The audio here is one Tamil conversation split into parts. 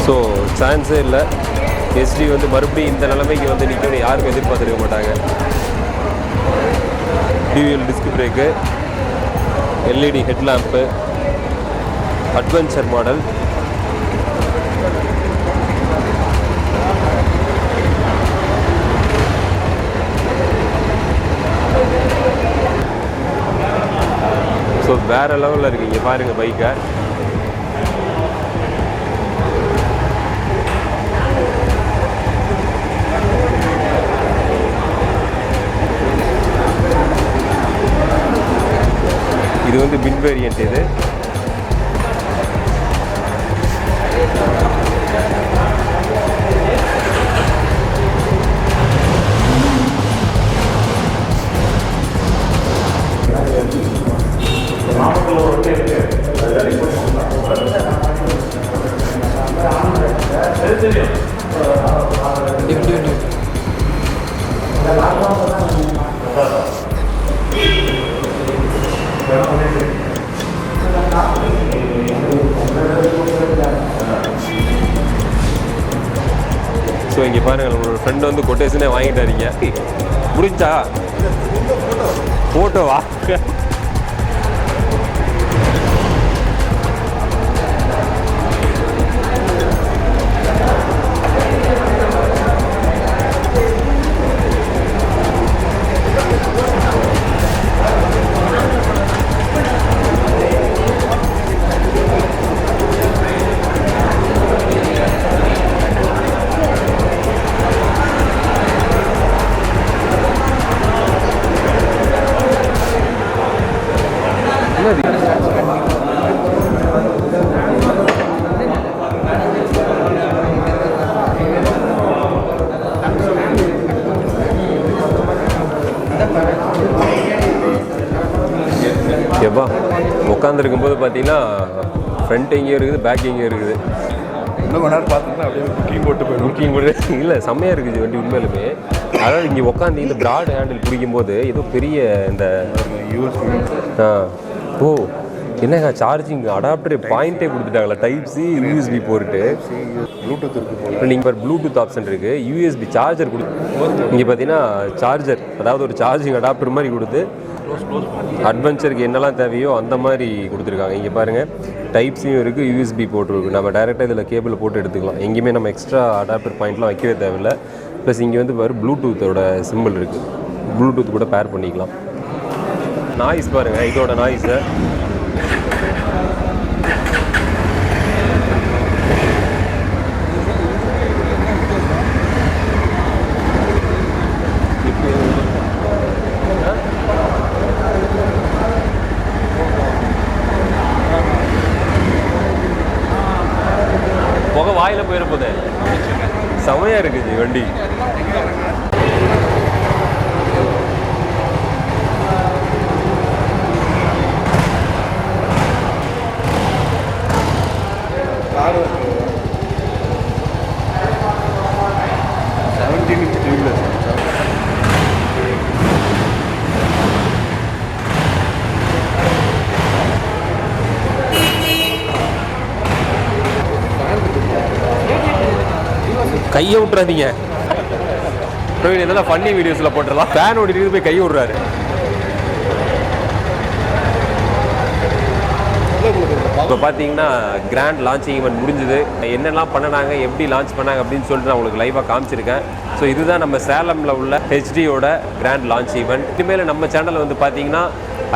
ஸோ சான்ஸே இல்லை. எஸ்டி வந்து மறுபடியும் இந்த நிலைமைக்கு வந்து நிற்கணும் யாருக்கும் எதிர்பார்த்துருக்க மாட்டாங்க. Dual disc brake, LED headlamp, adventure model. So வேறு லெவலில் இருக்குது. இங்கே பாருங்கள் பைக்கை. இது வந்து மிட் வேரியன்ட். இது ஸோ இங்கே பாருங்கள், உங்களோட ஃப்ரெண்டு வந்து கொட்டேஷனே வாங்கிட்டாருங்க. முடிஞ்சா ஃபோட்டோவா? எப்பா உட்காந்துருக்கும்போது பார்த்தீங்கன்னா ஃப்ரண்ட் எங்கேயும் இருக்குது, பேக் எங்கேயும் இருக்குது. இன்னும் கொஞ்ச நேரம் பார்த்தீங்கன்னா அப்படியே புக்கிங் போட்டு புக்கிங் போட்டு இல்லை, செம்மையாக இருக்குது வண்டி உண்மையிலுமே. அதாவது இங்கே உட்காந்து இந்த ப்ராட் ஹேண்டில் பிடிக்கும்போது ஏதோ பெரிய இந்த ஓ என்னங்க சார்ஜிங் அடாப்டர் பாயிண்ட்டே கொடுத்துட்டாங்களா? டைப்-சி யூஎஸ்பி போட்டு ப்ளூடூத் இருக்குது. நீங்கள் இப்போ ப்ளூடூத் ஆப்ஷன் இருக்குது, யூஎஸ்பி சார்ஜர் கொடுத்து இங்கே பார்த்தீங்கன்னா சார்ஜர், அதாவது ஒரு சார்ஜிங் அடாப்டர் மாதிரி கொடுத்து அட்வென்ச்சருக்கு என்னெல்லாம் தேவையோ அந்த மாதிரி கொடுத்துருக்காங்க. இங்கே பாருங்கள், டைப்-சியும் இருக்குது, யூஎஸ்பி போட்டிருக்கு. நம்ம டேரெக்டாக இதில் கேபிள் போட்டு எடுத்துக்கலாம். எங்கேயுமே நம்ம எக்ஸ்ட்ரா அடாப்டர் பாயிண்ட்லாம் வைக்கவே தேவையில்லை. ப்ளஸ் இங்கே வந்து பாரு ப்ளூடூத்தோட சிம்பிள் இருக்குது, ப்ளூடூத் கூட பேர் பண்ணிக்கலாம். நாய்ஸ் பாருங்கள், இதோட நாய்ஸை புகை வாயில் போயிட போதே. செமையாக இருக்குது வண்டி. கையை விட்டுறாதீங்க பிரவீன், இதெல்லாம் ஃபன்னி வீடியோஸில் போட்டுடலாம். ஃபேன் ஓடிட்டு போய் கையை விட்றாரு. இப்போ பார்த்தீங்கன்னா கிராண்ட் லான்ச்சிங் ஈவெண்ட் முடிஞ்சுது. என்னெல்லாம் பண்ணினாங்க, எப்படி லான்ச் பண்ணாங்க அப்படின்னு சொல்லிட்டு நான் உங்களுக்கு லைவாக காமிச்சிருக்கேன். ஸோ இதுதான் நம்ம சேலமில் உள்ள ஹெச்டியோட கிராண்ட் லான்ச் ஈவெண்ட். இனிமேல் நம்ம சேனல் வந்து பார்த்தீங்கன்னா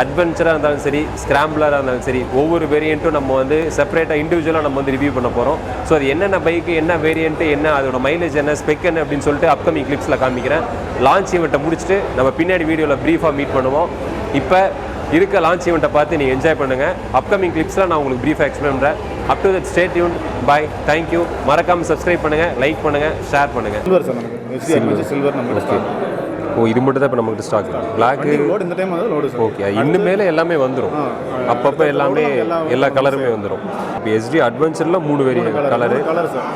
அட்வென்ச்சராக இருந்தாலும் சரி, ஸ்கிராம்பிளராக இருந்தாலும் சரி, ஒவ்வொரு வேரியண்ட்டும் நம்ம வந்து செப்பரேட்டாக இண்டிவிஜுவலாக நம்ம வந்து ரிவ்யூ பண்ண போகிறோம். ஸோ அது என்னென்ன பைக்கு, என்ன வேரியண்ட்டு, என்ன அதோட மைலேஜ் என்ன, ஸ்பெக் என்ன அப்படின்னு சொல்லிட்டு அப்கமிங் கிளிப்ஸில் காமிக்கிறேன். லான்ச் ஈவெண்ட்டை முடிச்சுட்டு நம்ம பின்னாடி வீடியோவில் ப்ரீஃபாக மீட் பண்ணுவோம். இப்போ இருக்க லான்ச் ஈவெண்ட்டை பார்த்து நீங்கள் என்ஜாய் பண்ணுங்கள். அப்கமிங் கிளிப்ஸில் நான் உங்களுக்கு ப்ரீஃபாக எக்ஸ்பிளைன் பண்ணுறேன். Up to that stay tune. Bye, thank you. மறக்காமல் சப்ஸ்கிரைப் பண்ணுங்கள், லைக் பண்ணுங்கள், ஷேர் பண்ணுங்கள். சில்வர் நம்ம ஓ, இது மட்டும் தான் இப்போ நம்மகிட்ட ஸ்டாக். பிளாக்கு இந்த டைம் லோடு. ஓகே, இன்னும் மேலே எல்லாமே வந்துடும். அப்பப்போ எல்லாமே எல்லா கலருமே வந்துடும். இப்போ எஸ்டி அட்வென்ச்சரில் 3 வேரியன்ட் கலரு.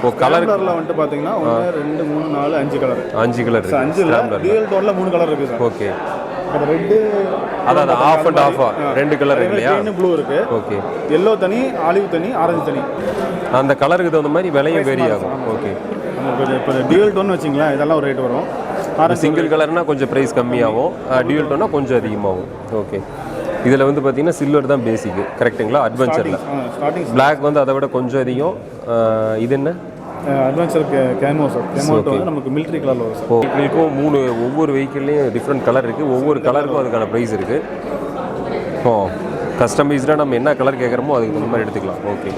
ஓ, கலரில் வந்துட்டு பார்த்தீங்கன்னா 1 2 3 4 5 கலர். 5 கலர் இருக்குது. 5 டியூயல் டோரில் 3 கலர் இருக்குது சார். ஓகே, ரெட்டு அதாவது ஆஃப் அண்ட் ஆஃபா 2 கலர் இருக்கு இல்லையா? ப்ளூ இருக்குது. ஓகே, எல்லோ தனி, ஆலிவ் தனி, ஆரஞ்சு தனி. அந்த கலருக்கு தகுந்த மாதிரி விலையும் வேரி ஆகும். ஓகே. இப்போ டியூவல் டோன் வச்சிங்களா, இதெல்லாம் ஒரு ரேட் வரும். சிங்கிள் கலர்னால் கொஞ்சம் ப்ரைஸ் கம்மியாகும், டியூவல் டோன்னா கொஞ்சம் அதிகமாகும். ஓகே. இதில் வந்து பார்த்தீங்கன்னா சில்வர் தான் பேசிக்கு, கரெக்டுங்களா? அட்வென்ச்சரில் பிளாக் வந்து அதை விட கொஞ்சம் அதிகம். இது என்ன? Adventure கேமோ sir. கேமோ வந்து நமக்கு மிலிட்ரி கலரில் வரும் சார். வெஹிக்கிளுக்கும் ஒவ்வொரு வெஹிக்கிள்லேயும் டிஃப்ரெண்ட் கலர் இருக்குது, ஒவ்வொரு கலருக்கும் அதுக்கான ப்ரைஸ் இருக்குது. கஸ்டமைஸ்டாக நம்ம என்ன கலர் கேட்குறோமோ அதுக்கு தகுந்த மாதிரி எடுத்துக்கலாம். Okay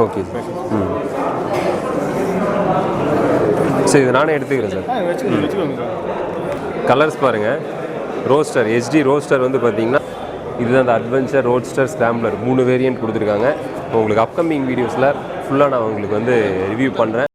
okay sir. சரி, இது நானே எடுத்துக்கிறேன் சார். கலர்ஸ் பாருங்கள். ரோஸ்டர், எஸ்டி ரோஸ்டர் வந்து பார்த்தீங்கன்னா இதுதான் அந்த அட்வென்ச்சர், ரோட்ஸ்டர், ஸ்க்ராம்ப்லர் 3 வேரியன்ட் கொடுத்துருக்காங்க. உங்களுக்கு அப்கமிங் வீடியோஸில் ஃபுல்லாக நான் உங்களுக்கு வந்து ரிவ்யூ பண்ணுறேன்.